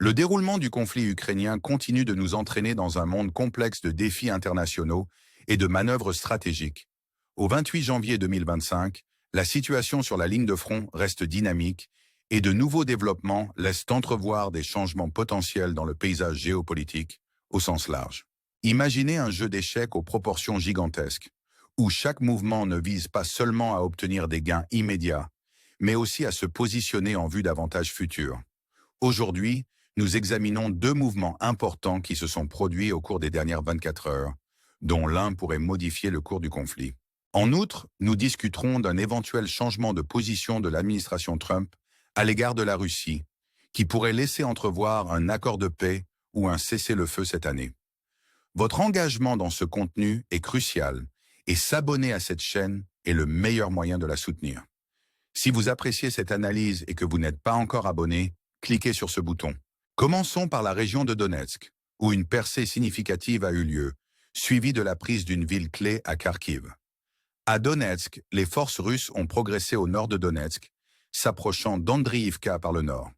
Le déroulement du conflit ukrainien continue de nous entraîner dans un monde complexe de défis internationaux et de manœuvres stratégiques. Au 28 janvier 2025, la situation sur la ligne de front reste dynamique et de nouveaux développements laissent entrevoir des changements potentiels dans le paysage géopolitique au sens large. Imaginez un jeu d'échecs aux proportions gigantesques, où chaque mouvement ne vise pas seulement à obtenir des gains immédiats, mais aussi à se positionner en vue d'avantages futurs. Aujourd'hui, nous examinons deux mouvements importants qui se sont produits au cours des dernières 24 heures, dont l'un pourrait modifier le cours du conflit. En outre, nous discuterons d'un éventuel changement de position de l'administration Trump à l'égard de la Russie, qui pourrait laisser entrevoir un accord de paix ou un cessez-le-feu cette année. Votre engagement dans ce contenu est crucial et s'abonner à cette chaîne est le meilleur moyen de la soutenir. Si vous appréciez cette analyse et que vous n'êtes pas encore abonné, cliquez sur ce bouton. Commençons par la région de Donetsk, où une percée significative a eu lieu, suivie de la prise d'une ville clé à Kharkiv. À Donetsk, les forces russes ont progressé au nord de Donetsk, s'approchant d'Andriivka par le nord.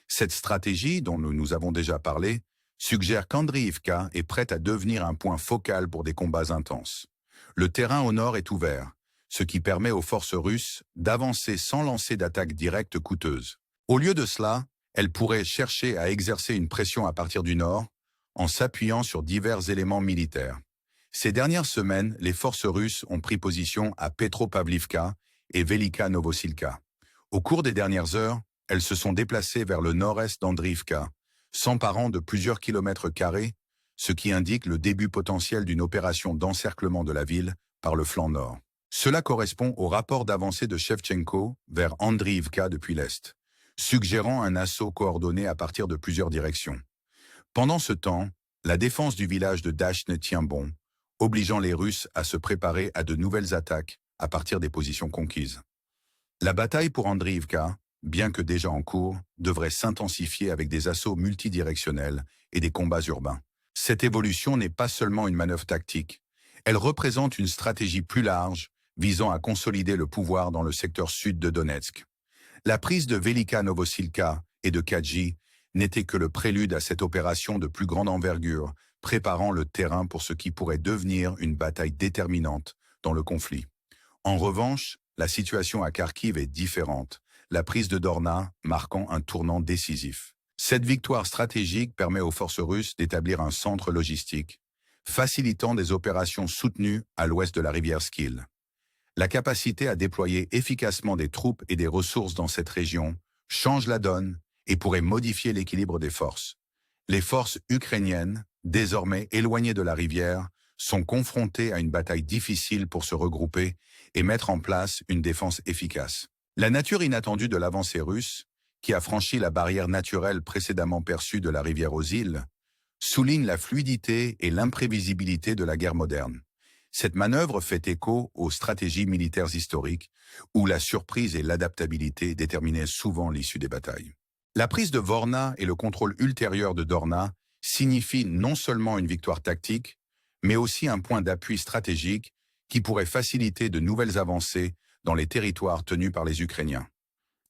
Cette stratégie, dont nous avons déjà parlé, suggère qu'Andriivka est prête à devenir un point focal pour des combats intenses. Le terrain au nord est ouvert, ce qui permet aux forces russes d'avancer sans lancer d'attaques directes coûteuses. Au lieu de cela, elles pourraient chercher à exercer une pression à partir du nord, en s'appuyant sur divers éléments militaires. Ces dernières semaines, les forces russes ont pris position à Petropavlivka et Velika Novosilka. Au cours des dernières heures, elles se sont déplacées vers le nord-est d'Andriivka, s'emparant de plusieurs kilomètres carrés, ce qui indique le début potentiel d'une opération d'encerclement de la ville par le flanc nord. Cela correspond au rapport d'avancée de Shevchenko vers Andriivka depuis l'est, suggérant un assaut coordonné à partir de plusieurs directions. Pendant ce temps, la défense du village de Dachne tient bon, obligeant les Russes à se préparer à de nouvelles attaques à partir des positions conquises. La bataille pour Andriivka, bien que déjà en cours, devrait s'intensifier avec des assauts multidirectionnels et des combats urbains. Cette évolution n'est pas seulement une manœuvre tactique, elle représente une stratégie plus large visant à consolider le pouvoir dans le secteur sud de Donetsk. La prise de Velika Novosilka et de Kadji n'était que le prélude à cette opération de plus grande envergure, préparant le terrain pour ce qui pourrait devenir une bataille déterminante dans le conflit. En revanche, la situation à Kharkiv est différente, la prise de Dorna marquant un tournant décisif. Cette victoire stratégique permet aux forces russes d'établir un centre logistique, facilitant des opérations soutenues à l'ouest de la rivière Skil. La capacité à déployer efficacement des troupes et des ressources dans cette région change la donne et pourrait modifier l'équilibre des forces. Les forces ukrainiennes, désormais éloignées de la rivière, sont confrontées à une bataille difficile pour se regrouper et mettre en place une défense efficace. La nature inattendue de l'avancée russe, qui a franchi la barrière naturelle précédemment perçue de la rivière aux îles, souligne la fluidité et l'imprévisibilité de la guerre moderne. Cette manœuvre fait écho aux stratégies militaires historiques, où la surprise et l'adaptabilité déterminaient souvent l'issue des batailles. La prise de Vorna et le contrôle ultérieur de Dorna signifient non seulement une victoire tactique, mais aussi un point d'appui stratégique qui pourrait faciliter de nouvelles avancées dans les territoires tenus par les Ukrainiens.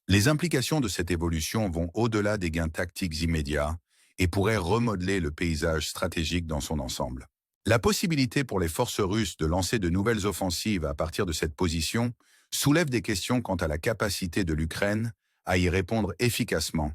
Les implications de cette évolution vont au-delà des gains tactiques immédiats et pourraient remodeler le paysage stratégique dans son ensemble. La possibilité pour les forces russes de lancer de nouvelles offensives à partir de cette position soulève des questions quant à la capacité de l'Ukraine à y répondre efficacement,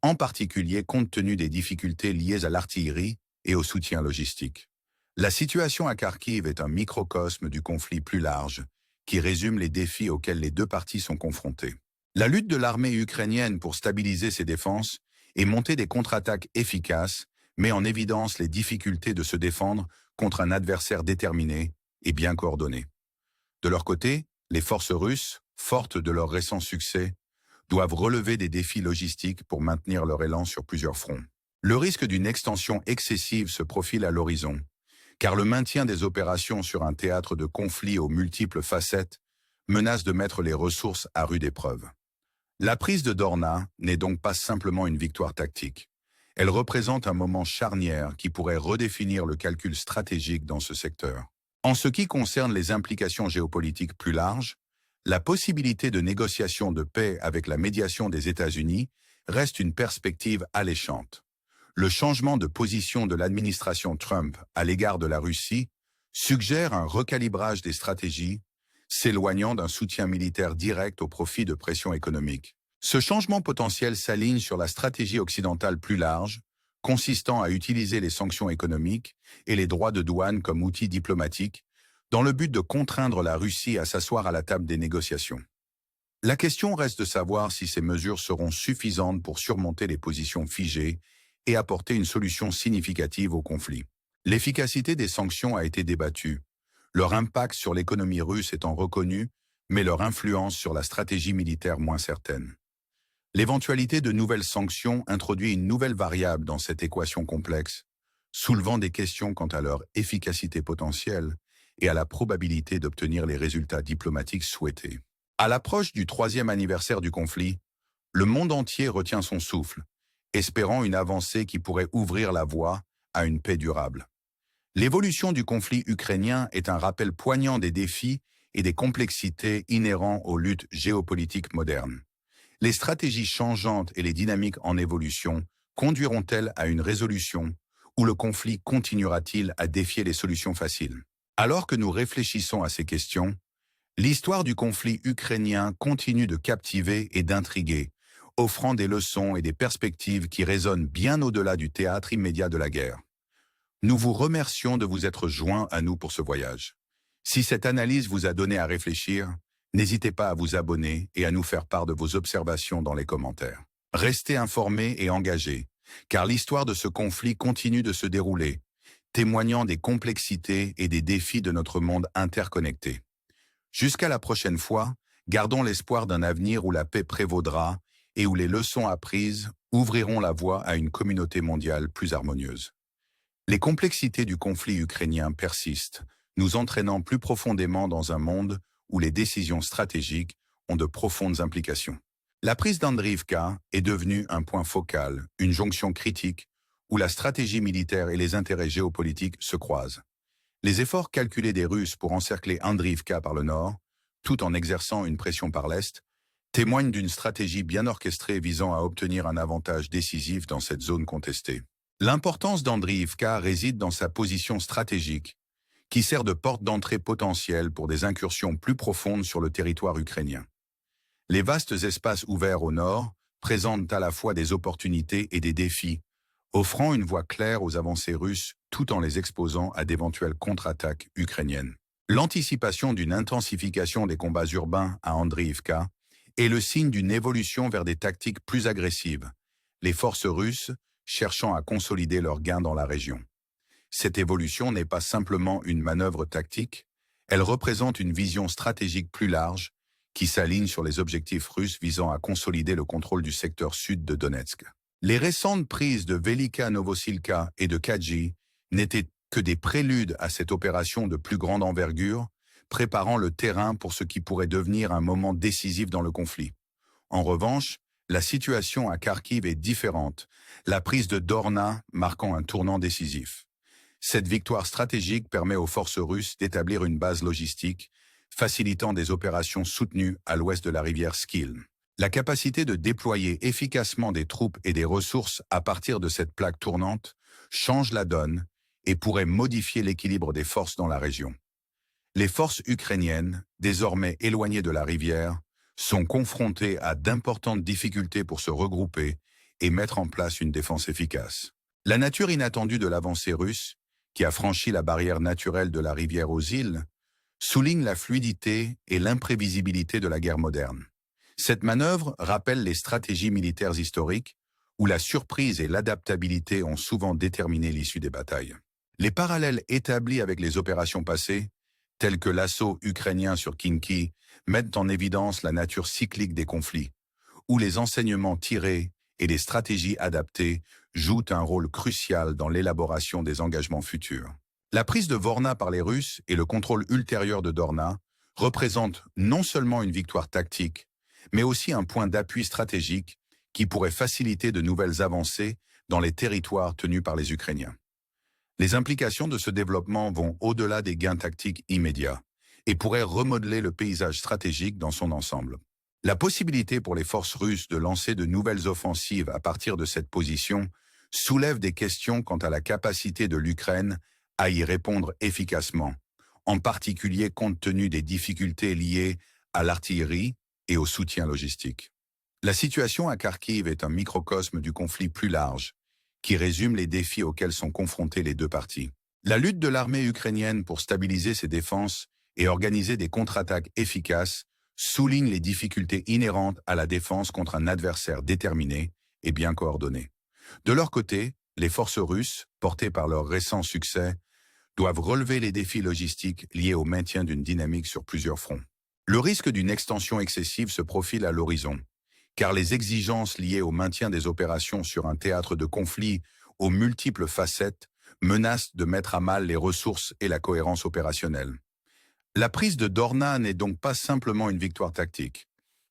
en particulier compte tenu des difficultés liées à l'artillerie et au soutien logistique. La situation à Kharkiv est un microcosme du conflit plus large, qui résume les défis auxquels les deux parties sont confrontées. La lutte de l'armée ukrainienne pour stabiliser ses défenses et monter des contre-attaques efficaces met en évidence les difficultés de se défendre contre un adversaire déterminé et bien coordonné. De leur côté, les forces russes, fortes de leur récent succès, doivent relever des défis logistiques pour maintenir leur élan sur plusieurs fronts. Le risque d'une extension excessive se profile à l'horizon, car le maintien des opérations sur un théâtre de conflit aux multiples facettes menace de mettre les ressources à rude épreuve. La prise de Dorna n'est donc pas simplement une victoire tactique. Elle représente un moment charnière qui pourrait redéfinir le calcul stratégique dans ce secteur. En ce qui concerne les implications géopolitiques plus larges, la possibilité de négociation de paix avec la médiation des États-Unis reste une perspective alléchante. Le changement de position de l'administration Trump à l'égard de la Russie suggère un recalibrage des stratégies, s'éloignant d'un soutien militaire direct au profit de pressions économiques. Ce changement potentiel s'aligne sur la stratégie occidentale plus large, consistant à utiliser les sanctions économiques et les droits de douane comme outils diplomatiques, dans le but de contraindre la Russie à s'asseoir à la table des négociations. La question reste de savoir si ces mesures seront suffisantes pour surmonter les positions figées et apporter une solution significative au conflit. L'efficacité des sanctions a été débattue, leur impact sur l'économie russe étant reconnu, mais leur influence sur la stratégie militaire moins certaine. L'éventualité de nouvelles sanctions introduit une nouvelle variable dans cette équation complexe, soulevant des questions quant à leur efficacité potentielle et à la probabilité d'obtenir les résultats diplomatiques souhaités. À l'approche du 3e anniversaire du conflit, le monde entier retient son souffle, espérant une avancée qui pourrait ouvrir la voie à une paix durable. L'évolution du conflit ukrainien est un rappel poignant des défis et des complexités inhérents aux luttes géopolitiques modernes. Les stratégies changeantes et les dynamiques en évolution conduiront-elles à une résolution ou le conflit continuera-t-il à défier les solutions faciles? Alors que nous réfléchissons à ces questions, l'histoire du conflit ukrainien continue de captiver et d'intriguer, offrant des leçons et des perspectives qui résonnent bien au-delà du théâtre immédiat de la guerre. Nous vous remercions de vous être joints à nous pour ce voyage. Si cette analyse vous a donné à réfléchir, n'hésitez pas à vous abonner et à nous faire part de vos observations dans les commentaires. Restez informés et engagés, car l'histoire de ce conflit continue de se dérouler, témoignant des complexités et des défis de notre monde interconnecté. Jusqu'à la prochaine fois, gardons l'espoir d'un avenir où la paix prévaudra et où les leçons apprises ouvriront la voie à une communauté mondiale plus harmonieuse. Les complexités du conflit ukrainien persistent, nous entraînant plus profondément dans un monde où les décisions stratégiques ont de profondes implications. La prise d'Andriivka est devenue un point focal, une jonction critique, où la stratégie militaire et les intérêts géopolitiques se croisent. Les efforts calculés des Russes pour encercler Andriivka par le nord, tout en exerçant une pression par l'est, témoignent d'une stratégie bien orchestrée visant à obtenir un avantage décisif dans cette zone contestée. L'importance d'Andriivka réside dans sa position stratégique, qui sert de porte d'entrée potentielle pour des incursions plus profondes sur le territoire ukrainien. Les vastes espaces ouverts au nord présentent à la fois des opportunités et des défis, offrant une voie claire aux avancées russes tout en les exposant à d'éventuelles contre-attaques ukrainiennes. L'anticipation d'une intensification des combats urbains à Andriivka est le signe d'une évolution vers des tactiques plus agressives, les forces russes cherchant à consolider leurs gains dans la région. Cette évolution n'est pas simplement une manœuvre tactique, elle représente une vision stratégique plus large qui s'aligne sur les objectifs russes visant à consolider le contrôle du secteur sud de Donetsk. Les récentes prises de Velika Novosilka et de Kadji n'étaient que des préludes à cette opération de plus grande envergure, préparant le terrain pour ce qui pourrait devenir un moment décisif dans le conflit. En revanche, la situation à Kharkiv est différente, la prise de Dorna marquant un tournant décisif. Cette victoire stratégique permet aux forces russes d'établir une base logistique, facilitant des opérations soutenues à l'ouest de la rivière Skil. La capacité de déployer efficacement des troupes et des ressources à partir de cette plaque tournante change la donne et pourrait modifier l'équilibre des forces dans la région. Les forces ukrainiennes, désormais éloignées de la rivière, sont confrontées à d'importantes difficultés pour se regrouper et mettre en place une défense efficace. La nature inattendue de l'avancée russe, qui a franchi la barrière naturelle de la rivière aux îles, souligne la fluidité et l'imprévisibilité de la guerre moderne. Cette manœuvre rappelle les stratégies militaires historiques, où la surprise et l'adaptabilité ont souvent déterminé l'issue des batailles. Les parallèles établis avec les opérations passées, tels que l'assaut ukrainien sur Khinki, mettent en évidence la nature cyclique des conflits, où les enseignements tirés et les stratégies adaptées jouent un rôle crucial dans l'élaboration des engagements futurs. La prise de Vorna par les Russes et le contrôle ultérieur de Dorna représentent non seulement une victoire tactique, mais aussi un point d'appui stratégique qui pourrait faciliter de nouvelles avancées dans les territoires tenus par les Ukrainiens. Les implications de ce développement vont au-delà des gains tactiques immédiats et pourraient remodeler le paysage stratégique dans son ensemble. La possibilité pour les forces russes de lancer de nouvelles offensives à partir de cette position soulève des questions quant à la capacité de l'Ukraine à y répondre efficacement, en particulier compte tenu des difficultés liées à l'artillerie et au soutien logistique. La situation à Kharkiv est un microcosme du conflit plus large, qui résume les défis auxquels sont confrontés les deux parties. La lutte de l'armée ukrainienne pour stabiliser ses défenses et organiser des contre-attaques efficaces souligne les difficultés inhérentes à la défense contre un adversaire déterminé et bien coordonné. De leur côté, les forces russes, portées par leur récent succès, doivent relever les défis logistiques liés au maintien d'une dynamique sur plusieurs fronts. Le risque d'une extension excessive se profile à l'horizon, car les exigences liées au maintien des opérations sur un théâtre de conflit aux multiples facettes menacent de mettre à mal les ressources et la cohérence opérationnelle. La prise de Dorna n'est donc pas simplement une victoire tactique.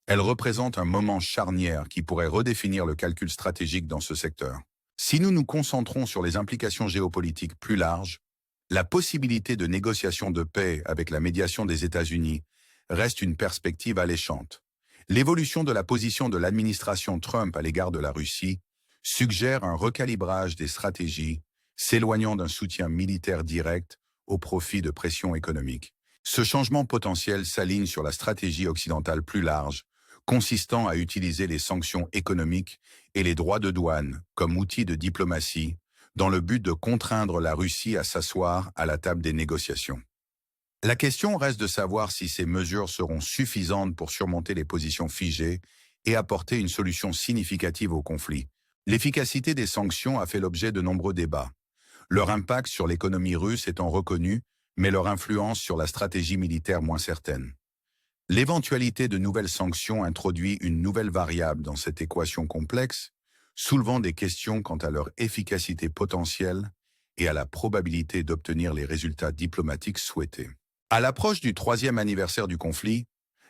Elle représente un moment charnière qui pourrait redéfinir le calcul stratégique dans ce secteur. Si nous nous concentrons sur les implications géopolitiques plus larges, la possibilité de négociation de paix avec la médiation des États-Unis reste une perspective alléchante. L'évolution de la position de l'administration Trump à l'égard de la Russie suggère un recalibrage des stratégies, s'éloignant d'un soutien militaire direct au profit de pressions économiques. Ce changement potentiel s'aligne sur la stratégie occidentale plus large, consistant à utiliser les sanctions économiques et les droits de douane comme outils de diplomatie, dans le but de contraindre la Russie à s'asseoir à la table des négociations. La question reste de savoir si ces mesures seront suffisantes pour surmonter les positions figées et apporter une solution significative au conflit. L'efficacité des sanctions a fait l'objet de nombreux débats. Leur impact sur l'économie russe étant reconnu, mais leur influence sur la stratégie militaire moins certaine. L'éventualité de nouvelles sanctions introduit une nouvelle variable dans cette équation complexe, soulevant des questions quant à leur efficacité potentielle et à la probabilité d'obtenir les résultats diplomatiques souhaités. À l'approche du 3e anniversaire du conflit,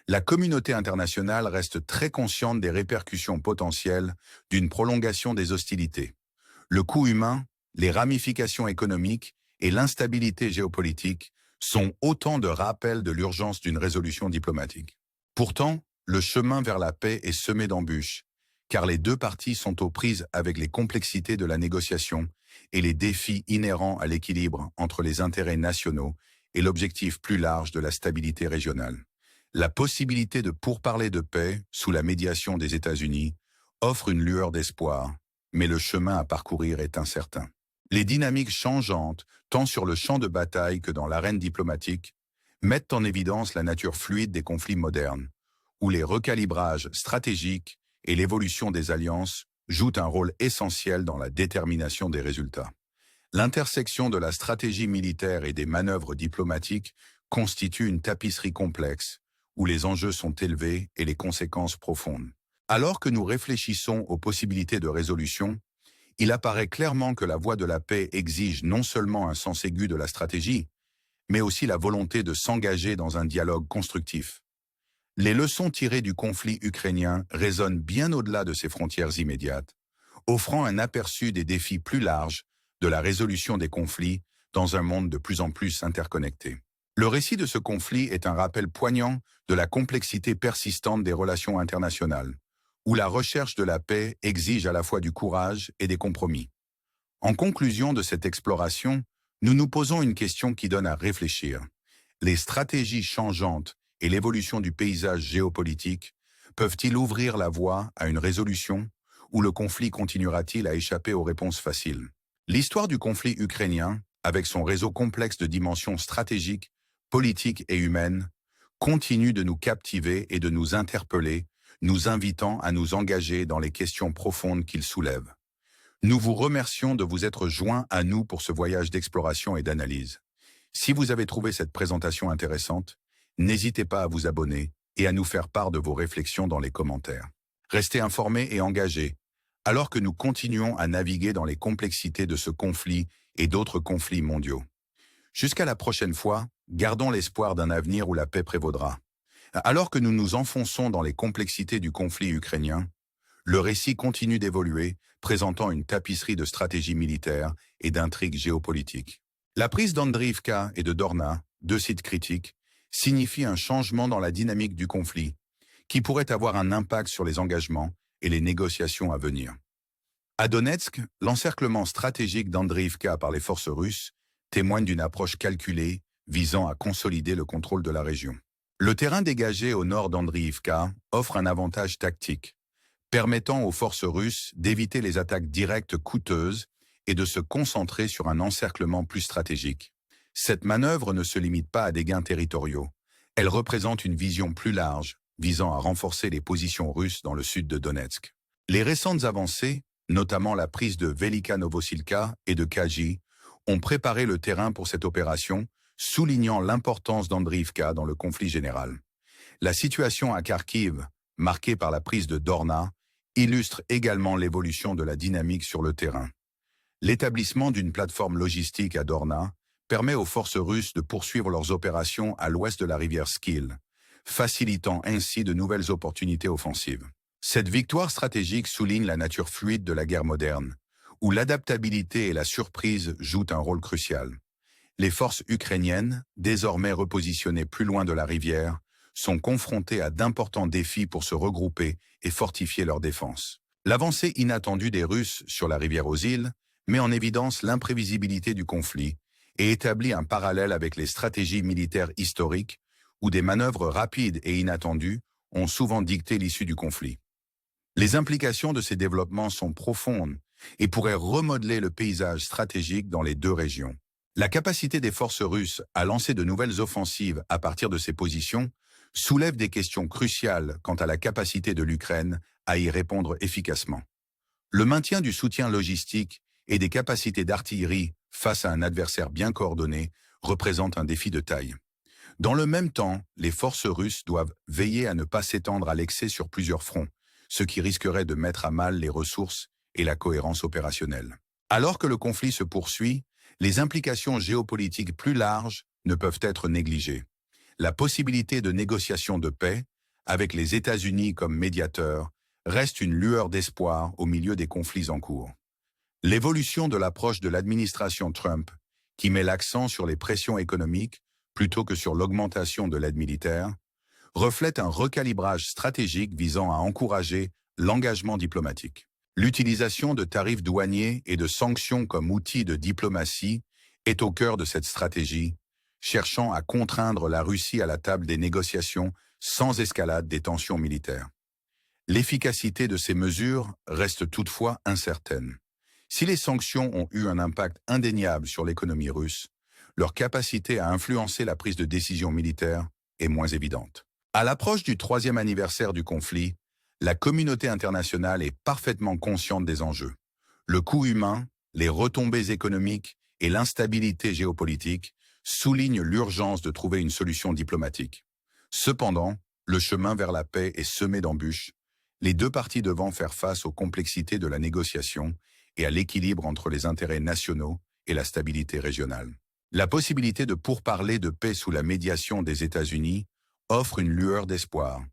la communauté internationale reste très consciente des répercussions potentielles d'une prolongation des hostilités. Le coût humain, les ramifications économiques et l'instabilité géopolitique sont autant de rappels de l'urgence d'une résolution diplomatique. Pourtant, le chemin vers la paix est semé d'embûches, car les deux parties sont aux prises avec les complexités de la négociation et les défis inhérents à l'équilibre entre les intérêts nationaux et l'objectif plus large de la stabilité régionale. La possibilité de pourparlers de paix, sous la médiation des États-Unis, offre une lueur d'espoir, mais le chemin à parcourir est incertain. Les dynamiques changeantes, tant sur le champ de bataille que dans l'arène diplomatique, mettent en évidence la nature fluide des conflits modernes, où les recalibrages stratégiques et l'évolution des alliances jouent un rôle essentiel dans la détermination des résultats. L'intersection de la stratégie militaire et des manœuvres diplomatiques constitue une tapisserie complexe, où les enjeux sont élevés et les conséquences profondes. Alors que nous réfléchissons aux possibilités de résolution, il apparaît clairement que la voie de la paix exige non seulement un sens aigu de la stratégie, mais aussi la volonté de s'engager dans un dialogue constructif. Les leçons tirées du conflit ukrainien résonnent bien au-delà de ses frontières immédiates, offrant un aperçu des défis plus larges de la résolution des conflits dans un monde de plus en plus interconnecté. Le récit de ce conflit est un rappel poignant de la complexité persistante des relations internationales, où la recherche de la paix exige à la fois du courage et des compromis. En conclusion de cette exploration, nous nous posons une question qui donne à réfléchir. Les stratégies changeantes et l'évolution du paysage géopolitique peuvent-ils ouvrir la voie à une résolution ou le conflit continuera-t-il à échapper aux réponses faciles? L'histoire du conflit ukrainien, avec son réseau complexe de dimensions stratégiques, politiques et humaines, continue de nous captiver et de nous interpeller, nous invitant à nous engager dans les questions profondes qu'il soulève. Nous vous remercions de vous être joints à nous pour ce voyage d'exploration et d'analyse. Si vous avez trouvé cette présentation intéressante, n'hésitez pas à vous abonner et à nous faire part de vos réflexions dans les commentaires. Restez informés et engagés, alors que nous continuons à naviguer dans les complexités de ce conflit et d'autres conflits mondiaux. Jusqu'à la prochaine fois, gardons l'espoir d'un avenir où la paix prévaudra. Alors que nous nous enfonçons dans les complexités du conflit ukrainien, le récit continue d'évoluer, présentant une tapisserie de stratégies militaires et d'intrigues géopolitiques. La prise d'Andriivka et de Dorna, deux sites critiques, signifie un changement dans la dynamique du conflit, qui pourrait avoir un impact sur les engagements et les négociations à venir. À Donetsk, l'encerclement stratégique d'Andreïvka par les forces russes témoigne d'une approche calculée visant à consolider le contrôle de la région. Le terrain dégagé au nord d'Andreïvka offre un avantage tactique, permettant aux forces russes d'éviter les attaques directes coûteuses et de se concentrer sur un encerclement plus stratégique. Cette manœuvre ne se limite pas à des gains territoriaux. Elle représente une vision plus large, visant à renforcer les positions russes dans le sud de Donetsk. Les récentes avancées, notamment la prise de Velika Novosilka et de Kaji, ont préparé le terrain pour cette opération, soulignant l'importance d'Andreïvka dans le conflit général. La situation à Kharkiv, marquée par la prise de Dorna, illustre également l'évolution de la dynamique sur le terrain. L'établissement d'une plateforme logistique à Dorna permet aux forces russes de poursuivre leurs opérations à l'ouest de la rivière Skil, facilitant ainsi de nouvelles opportunités offensives. Cette victoire stratégique souligne la nature fluide de la guerre moderne, où l'adaptabilité et la surprise jouent un rôle crucial. Les forces ukrainiennes, désormais repositionnées plus loin de la rivière, sont confrontées à d'importants défis pour se regrouper et fortifier leur défense. L'avancée inattendue des Russes sur la rivière aux îles met en évidence l'imprévisibilité du conflit et établit un parallèle avec les stratégies militaires historiques où des manœuvres rapides et inattendues ont souvent dicté l'issue du conflit. Les implications de ces développements sont profondes et pourraient remodeler le paysage stratégique dans les deux régions. La capacité des forces russes à lancer de nouvelles offensives à partir de ces positions soulève des questions cruciales quant à la capacité de l'Ukraine à y répondre efficacement. Le maintien du soutien logistique et des capacités d'artillerie face à un adversaire bien coordonné représente un défi de taille. Dans le même temps, les forces russes doivent veiller à ne pas s'étendre à l'excès sur plusieurs fronts, ce qui risquerait de mettre à mal les ressources et la cohérence opérationnelle. Alors que le conflit se poursuit, les implications géopolitiques plus larges ne peuvent être négligées. La possibilité de négociation de paix, avec les États-Unis comme médiateurs, reste une lueur d'espoir au milieu des conflits en cours. L'évolution de l'approche de l'administration Trump, qui met l'accent sur les pressions économiques plutôt que sur l'augmentation de l'aide militaire, reflète un recalibrage stratégique visant à encourager l'engagement diplomatique. L'utilisation de tarifs douaniers et de sanctions comme outil de diplomatie est au cœur de cette stratégie, cherchant à contraindre la Russie à la table des négociations sans escalade des tensions militaires. L'efficacité de ces mesures reste toutefois incertaine. Si les sanctions ont eu un impact indéniable sur l'économie russe, leur capacité à influencer la prise de décision militaire est moins évidente. À l'approche du 3e anniversaire du conflit, la communauté internationale est parfaitement consciente des enjeux. Le coût humain, les retombées économiques et l'instabilité géopolitique soulignent l'urgence de trouver une solution diplomatique. Cependant, le chemin vers la paix est semé d'embûches, les deux parties devant faire face aux complexités de la négociation et à l'équilibre entre les intérêts nationaux et la stabilité régionale. La possibilité de pourparler de paix sous la médiation des États-Unis offre une lueur d'espoir,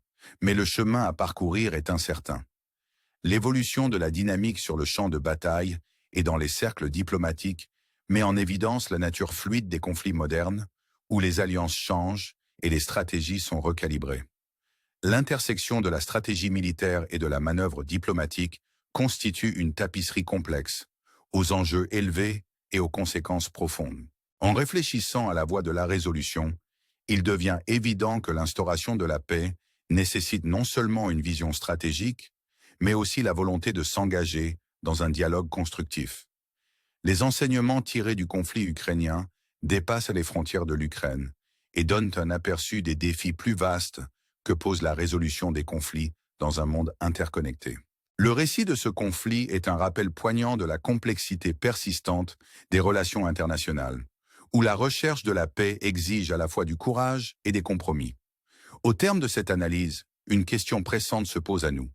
mais le chemin à parcourir est incertain. L'évolution de la dynamique sur le champ de bataille et dans les cercles diplomatiques met en évidence la nature fluide des conflits modernes, où les alliances changent et les stratégies sont recalibrées. L'intersection de la stratégie militaire et de la manœuvre diplomatique constitue une tapisserie complexe, aux enjeux élevés et aux conséquences profondes. En réfléchissant à la voie de la résolution, il devient évident que l'instauration de la paix nécessite non seulement une vision stratégique, mais aussi la volonté de s'engager dans un dialogue constructif. Les enseignements tirés du conflit ukrainien dépassent les frontières de l'Ukraine et donnent un aperçu des défis plus vastes que pose la résolution des conflits dans un monde interconnecté. Le récit de ce conflit est un rappel poignant de la complexité persistante des relations internationales, où la recherche de la paix exige à la fois du courage et des compromis. Au terme de cette analyse, une question pressante se pose à nous.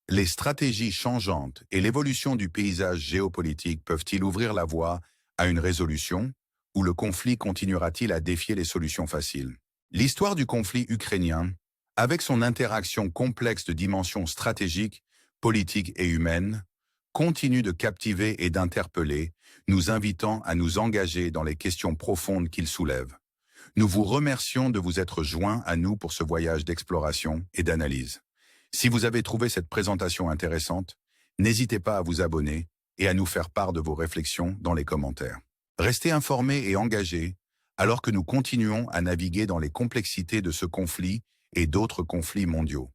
Les stratégies changeantes et l'évolution du paysage géopolitique peuvent-ils ouvrir la voie à une résolution, ou le conflit continuera-t-il à défier les solutions faciles? L'histoire du conflit ukrainien, avec son interaction complexe de dimensions stratégiques, politiques et humaines, continue de captiver et d'interpeller, nous invitant à nous engager dans les questions profondes qu'il soulève. Nous vous remercions de vous être joints à nous pour ce voyage d'exploration et d'analyse. Si vous avez trouvé cette présentation intéressante, N'hésitez pas à vous abonner et à nous faire part de vos réflexions dans les commentaires. Restez informés et engagés alors que nous continuons à naviguer dans les complexités de ce conflit et d'autres conflits mondiaux.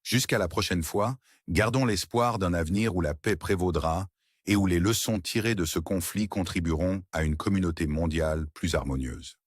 Jusqu'à la prochaine fois, gardons l'espoir d'un avenir où la paix prévaudra et où les leçons tirées de ce conflit contribueront à une communauté mondiale plus harmonieuse.